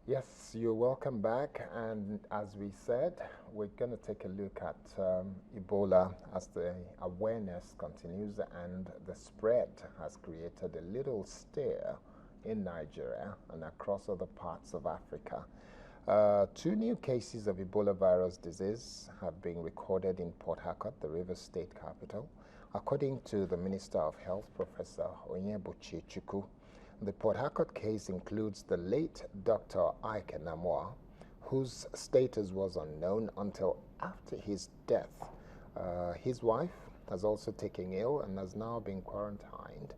Yes, you're welcome back. And as we said, we're going to take a look at Ebola as the awareness continues and the spread has created a little stir in Nigeria and across other parts of Africa. Two new cases of Ebola virus disease have been recorded in Port-Harcourt, the Rivers State capital. According to the Minister of Health, Professor W.H.O, the P.Harcourt case includes the late Dr.Enemoah, whose status was unknown until after his death. His wife has also taken ill and has now been quarantined.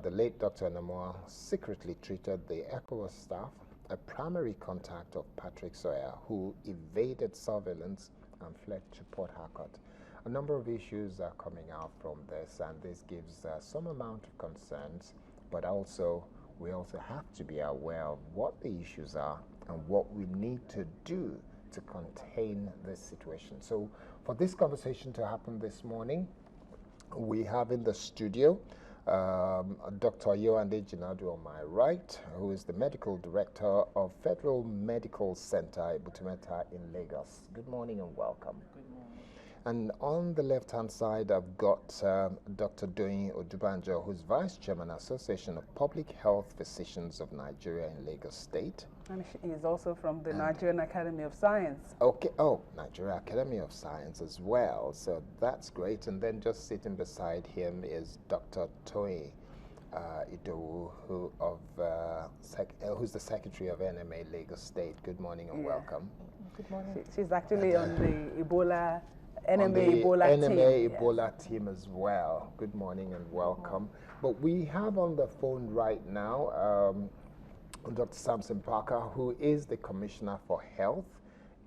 The late Dr. Enemoah secretly treated the ECOWAS staff, a primary contact of Patrick Sawyer, who evaded surveillance and fled to P.Harcourt. A number of issues are coming out from this, and this gives some amount of concerns, but also we also have to be aware of what the issues are and what we need to do to contain this situation. So for this conversation to happen this morning, we have in the studio Dr. Yewande Jinadu on my right, who is the medical director of Federal Medical Center Ebola in Lagos. Good morning and welcome. Good morning. And on the left-hand side, I've got Dr. Doyin Odubanjo, who's Vice Chairman, Association of Public Health Physicians of Nigeria in Lagos State. And she is also from the Nigerian Academy of Science. Okay, Nigeria Academy of Science as well, so that's great. And then just sitting beside him is Dr. Toyin Idowu, who's the Secretary of NMA Lagos State. Good morning and welcome. Good morning. She's actually on the Ebola NMA Ebola team as well. Good morning and welcome. But we have on the phone right now Dr. Samson Parker, who is the Commissioner for Health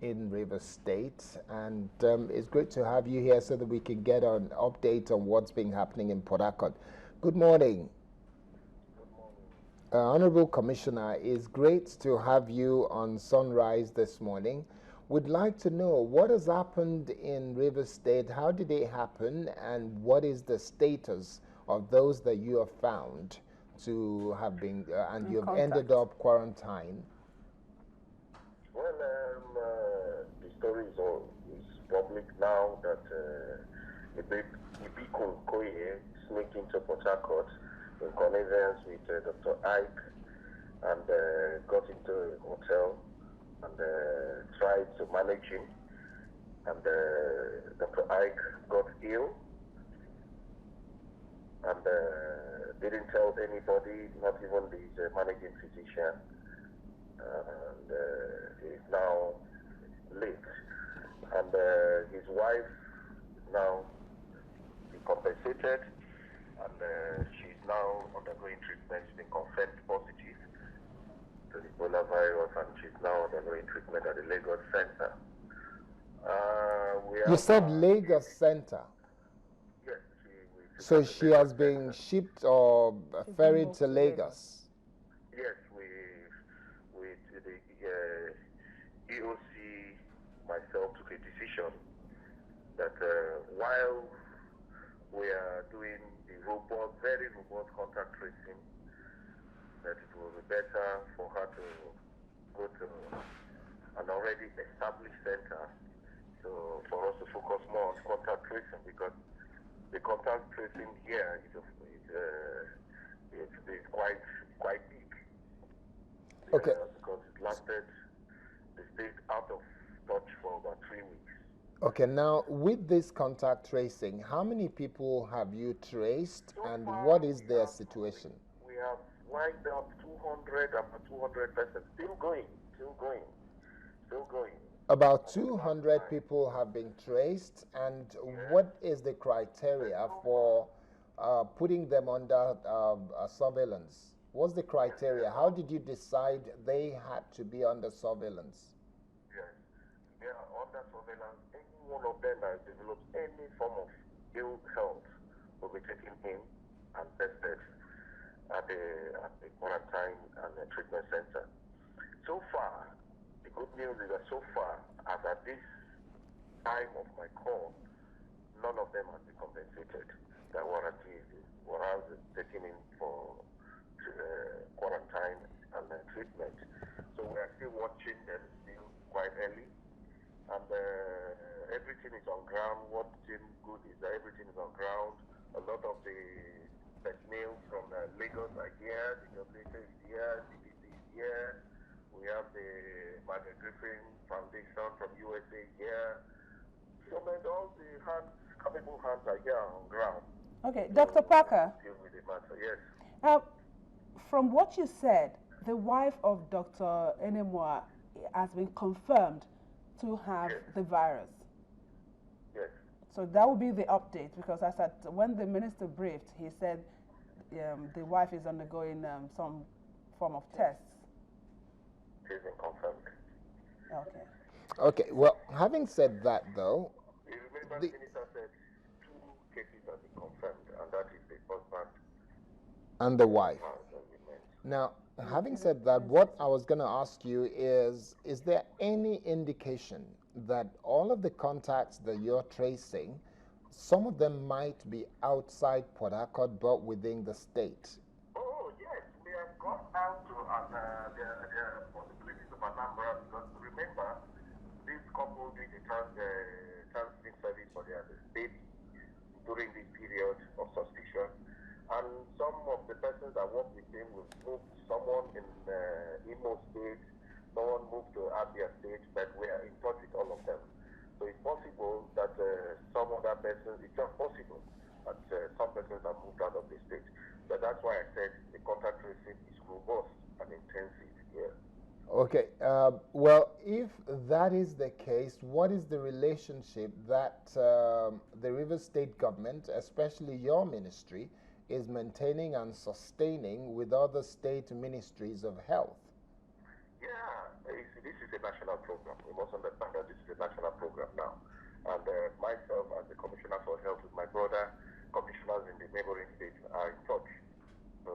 in Rivers State. And it's great to have you here so that we can get an update on what's been happening in Port-Harcourt. Good morning. Good morning. Honorable Commissioner, it's great to have you on Sunrise this morning. We'd like to know what has happened in Rivers State, how did it happen, and what is the status of those that you have found to have been, and you've ended up quarantined? Well, the story is public now that Ebola sneaked into Port-Harcourt in connivance with Dr. Ike and got into a hotel and tried to manage him, and Dr. Ike got ill and didn't tell anybody, not even the managing physician, and he is now late. And his wife now decompensated, and she's now undergoing treatment. She's been confirmed positive to the Ebola virus, and she's now undergoing treatment at the Lagos Center. You said Lagos Center? Yes. So she has been shipped or ferried to Lagos? Yes, with the EOC, myself took a decision that while we are doing the very robust contact tracing, that it will be better for her to go to an already established center, so for us to focus more on contact tracing, because the contact tracing here is quite big. Okay. Because it stayed out of touch for about 3 weeks. Okay, now with this contact tracing, how many people have you traced, and what is their situation? We have lined up 200, about 200 persons, still going. About 200 people have been traced, and what is the criteria for putting them under surveillance? What's the criteria? How did you decide they had to be under surveillance? Yes, they are under surveillance. Any one of them that has developed any form of ill health will be taken in and tested at the quarantine and the treatment center. So far, the good news is that so far, as at this time of my call, none of them have been compensated. Their warranty is taken in for quarantine and treatment. So we are still everything is on ground. What seems good is that everything is on ground. A lot of the personnel from Lagos are here, the WHO is here, CDC is here. We have the Margaret Griffin Foundation from USA here. So all the capable hands are here on ground. Okay, Dr. Parker. Deal with the matter, yes. From what you said, the wife of Dr. Enemoah has been confirmed to have the virus. Yes. So that will be the update, because as at when the minister briefed, he said the wife is undergoing some form of tests. It has been confirmed. Okay. Okay, well, having said that, though, You remember the minister said 2 cases have been confirmed, and that is the husband and the wife. Now, having said that, what I was going to ask you is there any indication that all of the contacts that you're tracing, some of them might be outside P.Harcourt but within the state? Oh, yes. We have gone out to the possibilities of Anambra, because remember, this couple did a transmitting service for their baby during this period of suspicion. And some of the persons that work with him will move, someone in Imo State, someone moved to Abia State, but we are in touch with all of them. So it's possible that some other persons, it's just possible that some persons have moved out of the state. But that's why I said the contact tracing is robust and intensive here. Okay, well, if that is the case, what is the relationship that the Rivers State government, especially your ministry, is maintaining and sustaining with other state ministries of health? Yeah, this is a national program. We must understand that this is a national program now. And myself, as the Commissioner for Health, with my brother, commissioners in the neighboring states are in touch to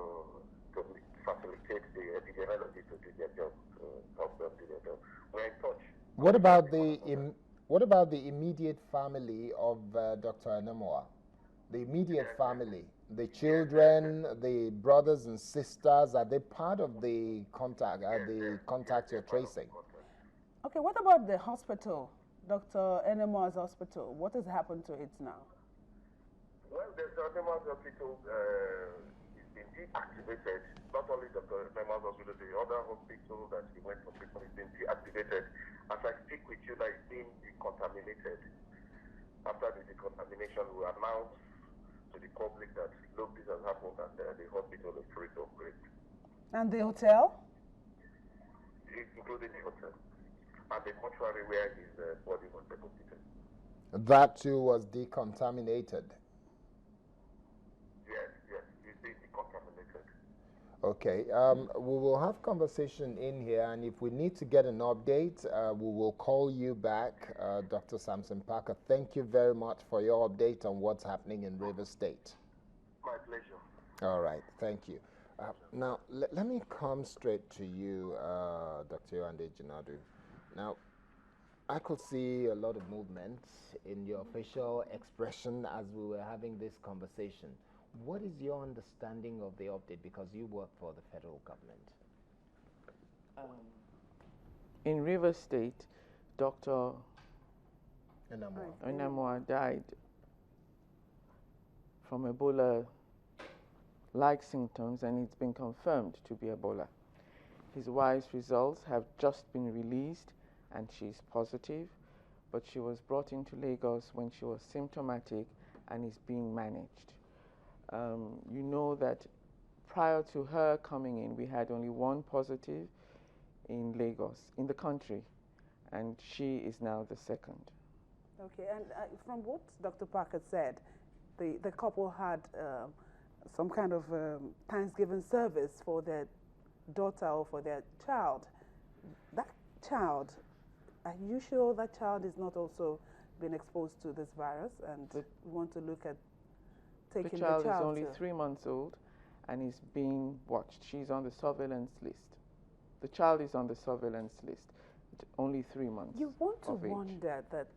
facilitate the epidemiologists to do their job, to help them do their job. We're in touch. What about the immediate family of Dr. Enemoah? The immediate family, the children, the brothers and sisters, are they part of the contact? Contacts you're tracing? Okay, what about the hospital, Dr. Enemoah's hospital? What has happened to it now? Well, the Enemoah's hospital is been deactivated. Not only Dr. Enemoah's hospital, the other hospital that he went for treatment is being deactivated. As I speak with you, that is being decontaminated. After the decontamination, we announce to the public that, look, this has happened, and the hospital is free to operate. And the hotel? Including the hotel. And the mortuary where his body was deposited. That too was decontaminated. Yes, it's been decontaminated. Okay, we will have conversation in here, and if we need to get an update, we will call you back, Dr. Samson Parker. Thank you very much for your update on what's happening in Rivers State. My pleasure. All right, thank you. Now, let me come straight to you, Dr. Yohande Jinadu. Now, I could see a lot of movement in your facial expression as we were having this conversation. What is your understanding of the update, because you work for the federal government? In Rivers State, Dr. Enemoah died from Ebola-like symptoms, and it's been confirmed to be Ebola. His wife's results have just been released, and she's positive, but she was brought into Lagos when she was symptomatic and is being managed. You know that prior to her coming in, we had only 1 positive in Lagos, in the country, and she is now the 2nd. Okay, and from what Dr. Parker said, the couple had some kind of Thanksgiving service for their daughter or for their child. That child, are you sure that child is not also been exposed to this virus? And we want to look at taking the child. The child is only 3 months old and is being watched. She's on the surveillance list. The child is on the surveillance list. Only 3 months. You want to wonder that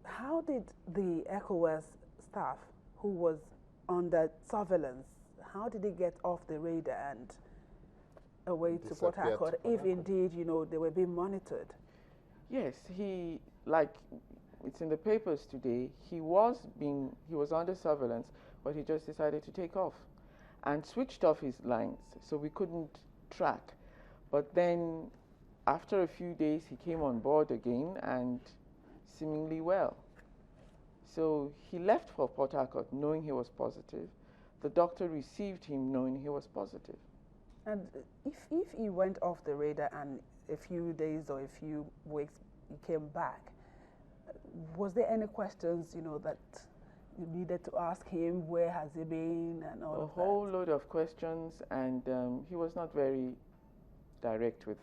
how did the ECOWAS staff who was under surveillance, how did they get off the radar and away to P.Harcourt if indeed, you know, they were being monitored? Yes, he, like it's in the papers today, he was under surveillance, but he just decided to take off and switched off his lines, so we couldn't track. But then after a few days, he came on board again and seemingly well. So he left for P.Harcourt knowing he was positive. The doctor received him knowing he was positive. And if he went off the radar and a few days or a few weeks he came back, was there any questions, you know, that you needed to ask him? Where has he been and all of that? A whole load of questions, and he was not very direct with